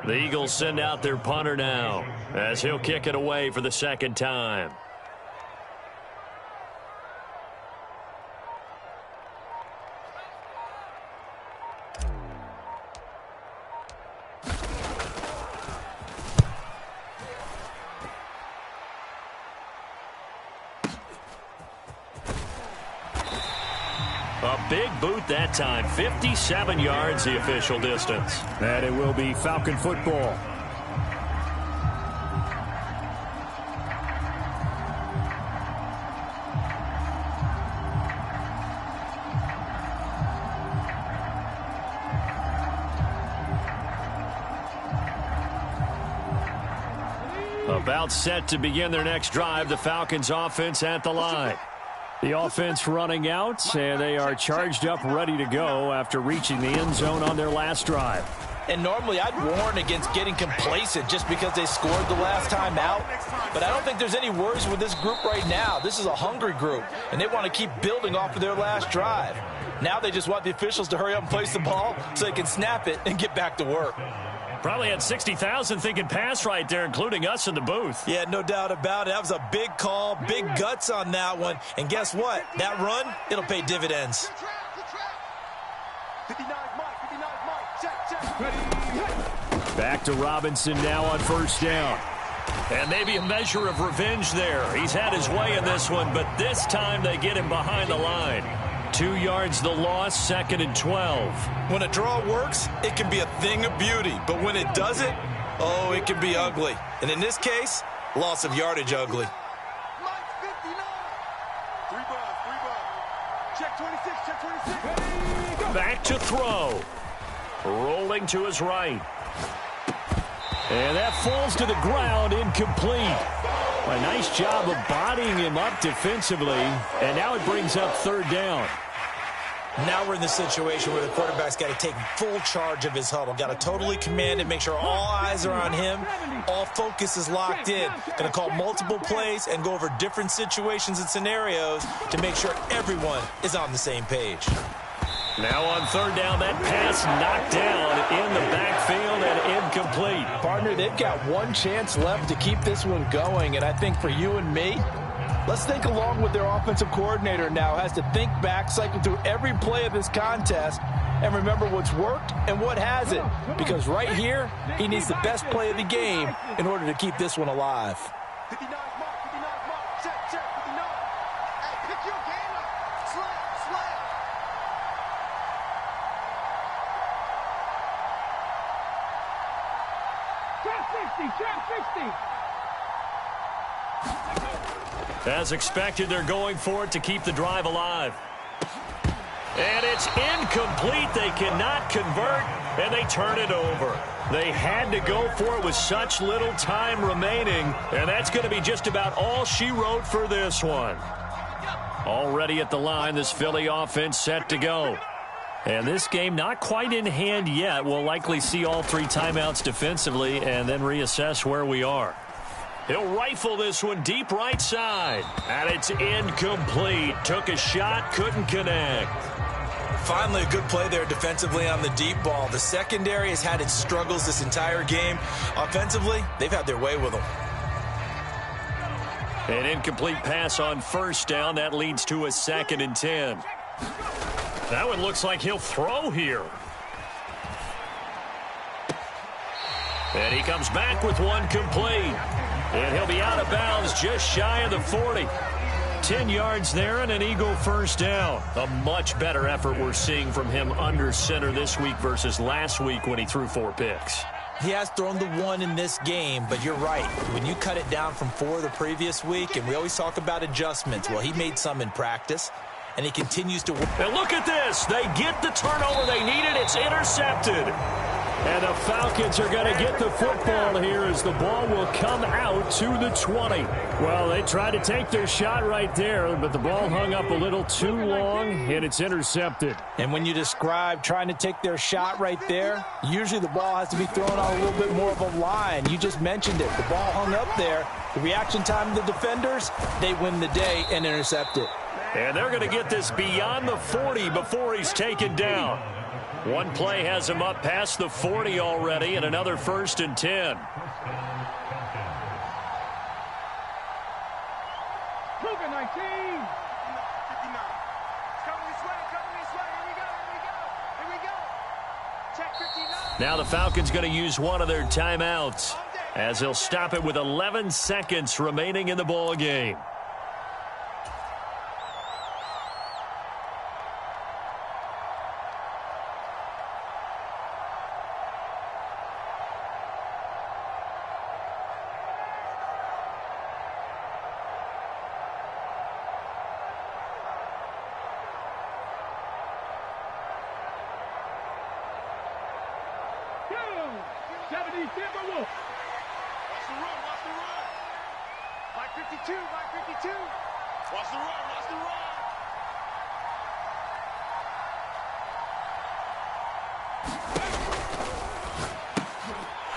F: The Eagles send out their punter now as he'll kick it away for the 2nd time. A big boot that time. 57 yards the official distance.
J: And it will be Falcon football.
F: About set to begin their next drive. The Falcons offense at the line. The offense running out, and they are charged up, ready to go after reaching the end zone on their last drive.
G: And normally I'd warn against getting complacent just because they scored the last time out. But I don't think there's any worries with this group right now. This is a hungry group, and they want to keep building off of their last drive. Now they just want the officials to hurry up and place the ball so they can snap it and get back to work.
F: Probably had 60,000 thinking pass right there, including us in the booth.
G: Yeah, no doubt about it. That was a big call, big guts on that one. And guess what? That run, it'll pay dividends.
J: Back to Robinson now on 1st down. And maybe a measure of revenge there. He's had his way in this one, but this time they get him behind the line. 2 yards the loss, 2nd and 12.
G: When a draw works, it can be a thing of beauty. But when it doesn't, oh, it can be ugly. And in this case, loss of yardage ugly.
I: Check 26, check 26.
J: Back to throw. Rolling to his right. And that falls to the ground, incomplete. A nice job of bodying him up defensively. And now it brings up 3rd down.
G: Now we're in the situation where the quarterback's got to take full charge of his huddle. Got to totally command it, make sure all eyes are on him. All focus is locked in. Going to call multiple plays and go over different situations and scenarios to make sure everyone is on the same page.
J: Now on 3rd down, that pass knocked down in the backfield and incomplete.
G: Partner, they've got one chance left to keep this one going, and I think for you and me, let's think along with their offensive coordinator now. Has to think back, cycle through every play of this contest, and remember what's worked and what hasn't. Because right here, he needs the best play of the game in order to keep this one alive.
I: 59 mark, 59 mark. Check, 59. Hey, pick your game up. Slam.
H: Trap 60.
J: As expected, they're going for it to keep the drive alive. And it's incomplete. They cannot convert, and they turn it over. They had to go for it with such little time remaining, and that's going to be just about all she wrote for this one. Already at the line, this Philly offense set to go. And this game not quite in hand yet. We'll likely see all 3 timeouts defensively and then reassess where we are. He'll rifle this one deep right side. And it's incomplete. Took a shot, couldn't connect.
G: Finally, a good play there defensively on the deep ball. The secondary has had its struggles this entire game. Offensively, they've had their way with them.
J: An incomplete pass on 1st down. That leads to a 2nd and 10. That one looks like he'll throw here. And he comes back with one complete. And he'll be out of bounds just shy of the 40. 10 yards there and an Eagle 1st down. A much better effort we're seeing from him under center this week versus last week when he threw 4 picks.
G: He has thrown the 1 in this game, but you're right. When you cut it down from 4 the previous week, and we always talk about adjustments, well, he made some in practice, and he continues to work.
J: And look at this. They get the turnover they needed. It's intercepted. And the Falcons are going to get the football here as the ball will come out to the 20. Well, they tried to take their shot right there, but the ball hung up a little too long, and it's intercepted.
G: And when you describe trying to take their shot right there, usually the ball has to be thrown on a little bit more of a line. You just mentioned it. The ball hung up there. The reaction time of the defenders, they win the day and intercept it.
J: And they're going to get this beyond the 40 before he's taken down. One play has him up past the 40 already, and another 1st and 10.
H: Cougar 19.
I: 59. Coming this way. Here we go. Check 59.
J: Now the Falcons going to use one of their timeouts as they'll stop it with 11 seconds remaining in the ball game.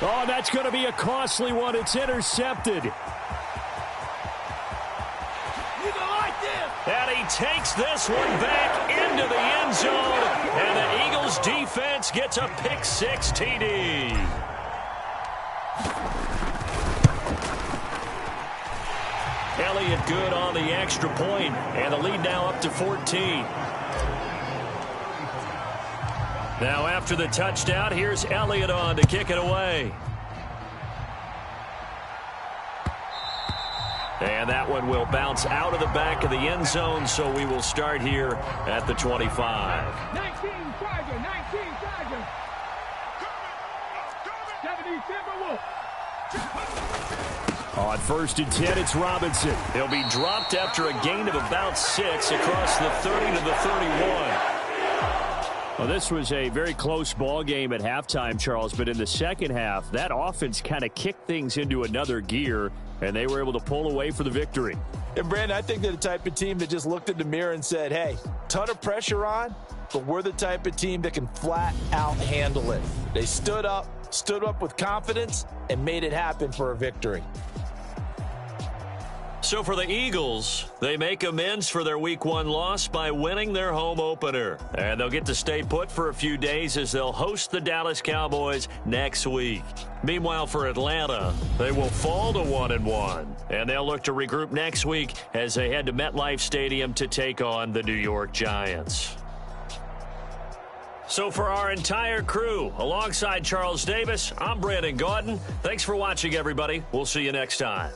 J: Oh, that's going to be a costly one. It's intercepted. And he takes this one back into the end zone. And the Eagles defense gets a pick-6 TD. Elliott good on the extra point, and the lead now up to 14. Now after the touchdown, here's Elliott on to kick it away. And that one will bounce out of the back of the end zone, so we will start here at the 25.
H: 19 Chargers, 19 Chargers. 70 Timberwolves.
F: On 1st and 10, it's Robinson.
J: He'll be dropped after a gain of about 6 across the 30 to the 31.
F: Well, this was a very close ball game at halftime, Charles, but in the second half, that offense kind of kicked things into another gear, and they were able to pull away for the victory.
G: And, Brandon, I think they're the type of team that just looked in the mirror and said, hey, ton of pressure on, but we're the type of team that can flat out handle it. They stood up with confidence, and made it happen for a victory.
J: So for the Eagles, they make amends for their Week 1 loss by winning their home opener. And they'll get to stay put for a few days as they'll host the Dallas Cowboys next week. Meanwhile, for Atlanta, they will fall to 1-1. And they'll look to regroup next week as they head to MetLife Stadium to take on the New York Giants. So for our entire crew, alongside Charles Davis, I'm Brandon Gaudin. Thanks for watching, everybody. We'll see you next time.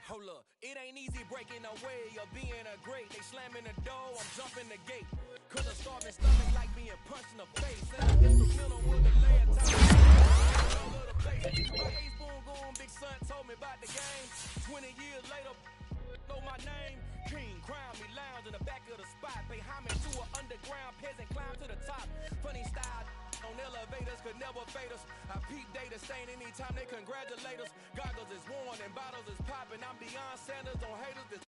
D: Hold up, it ain't easy breaking away or being a great. They slamming the door, I'm jumping the gate. Cause a starving stomach like being punched in the face. And I guess the middle with the lay of time. All over the place. My ace boom goon, big son told me about the game. 20 years later, know my name. King, crown me, lounge in the back of the spot. Pay homage to an underground peasant, climb to the top. Funny style on elevators could never fade us. I peep data stain anytime they congratulate us. Goggles is worn and bottles is popping. I'm Deion Sanders on haters.